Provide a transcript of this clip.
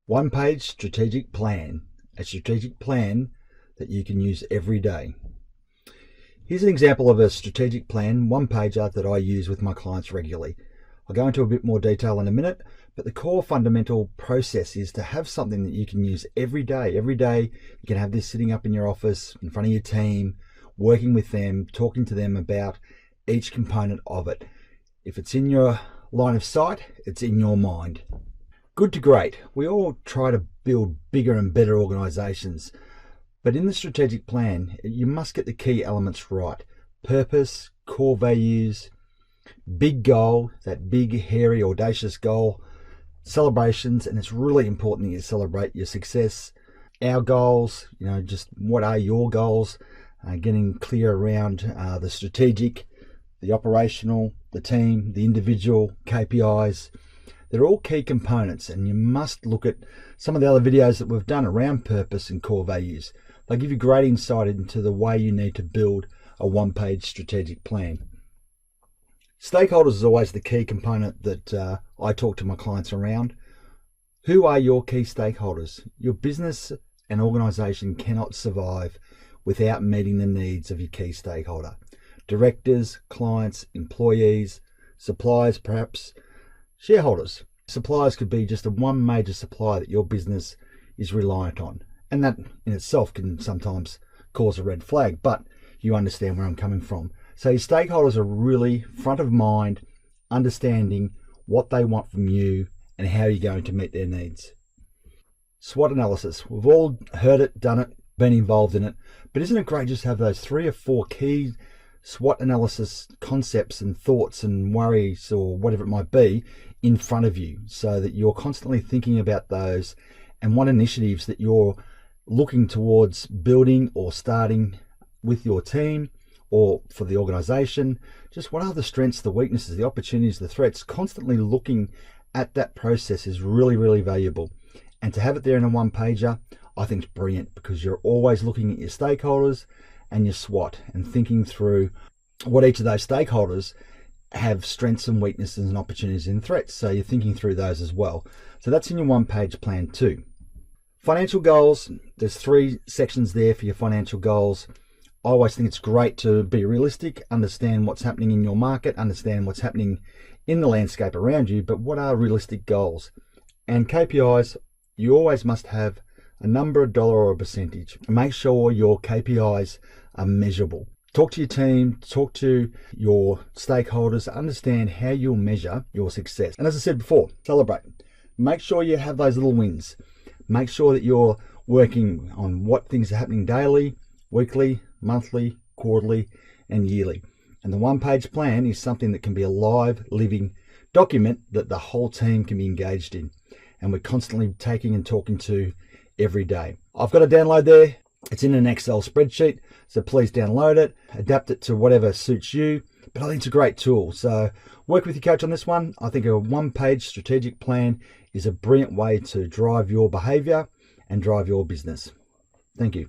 One-page strategic plan, a strategic plan that you can use every day. Here's an example of a strategic plan, one-pager that I use with my clients regularly. I'll go into a bit more detail in a minute, but the core fundamental process is to have something that you can use every day. Every day you can have this sitting up in your office, in front of your team, working with them, talking to them about each component of it. If it's in your line of sight, it's in your mind. Good to great. We all try to build bigger and better organizations, but in the strategic plan, you must get the key elements right. Purpose, core values, big goal, that big, hairy, audacious goal, celebrations, and it's really important that you celebrate your success. Our goals, just what are your goals? Getting clear around the strategic, the operational, the team, the individual, KPIs. They're all key components, and you must look at some of the other videos that we've done around purpose and core values. They give you great insight into the way you need to build a one-page strategic plan. Stakeholders is always the key component that I talk to my clients around. Who are your key stakeholders? Your business and organization cannot survive without meeting the needs of your key stakeholder. Directors, clients, employees, suppliers perhaps, shareholders. Suppliers could be just the one major supplier that your business is reliant on. And that in itself can sometimes cause a red flag, but you understand where I'm coming from. So your stakeholders are really front of mind, understanding what they want from you and how you're going to meet their needs. SWOT analysis. We've all heard it, done it, been involved in it, but isn't it great just to have those 3 or 4 key SWOT analysis concepts and thoughts and worries or whatever it might be in front of you, so that you're constantly thinking about those and what initiatives that you're looking towards building or starting with your team or for the organization. Just what are the strengths, the weaknesses, the opportunities, the threats? Constantly looking at that process is really, really valuable. And to have it there in a one-pager, I think is brilliant, because you're always looking at your stakeholders and your SWOT and thinking through what each of those stakeholders have strengths and weaknesses and opportunities and threats. So you're thinking through those as well. So that's in your one-page plan too. Financial goals, there's 3 sections there for your financial goals. I always think it's great to be realistic, understand what's happening in your market, understand what's happening in the landscape around you, but what are realistic goals? And KPIs, you always must have a number, a dollar or a percentage. Make sure your KPIs are measurable. Talk to your team, talk to your stakeholders, understand how you'll measure your success. And as I said before, celebrate. Make sure you have those little wins. Make sure that you're working on what things are happening daily, weekly, monthly, quarterly, and yearly. And the one-page plan is something that can be a live, living document that the whole team can be engaged in. And we're constantly taking and talking to every day. I've got a download there. It's in an Excel spreadsheet, so please download it, adapt it to whatever suits you. But I think it's a great tool. So work with your coach on this one. I think a one-page strategic plan is a brilliant way to drive your behavior and drive your business. Thank you.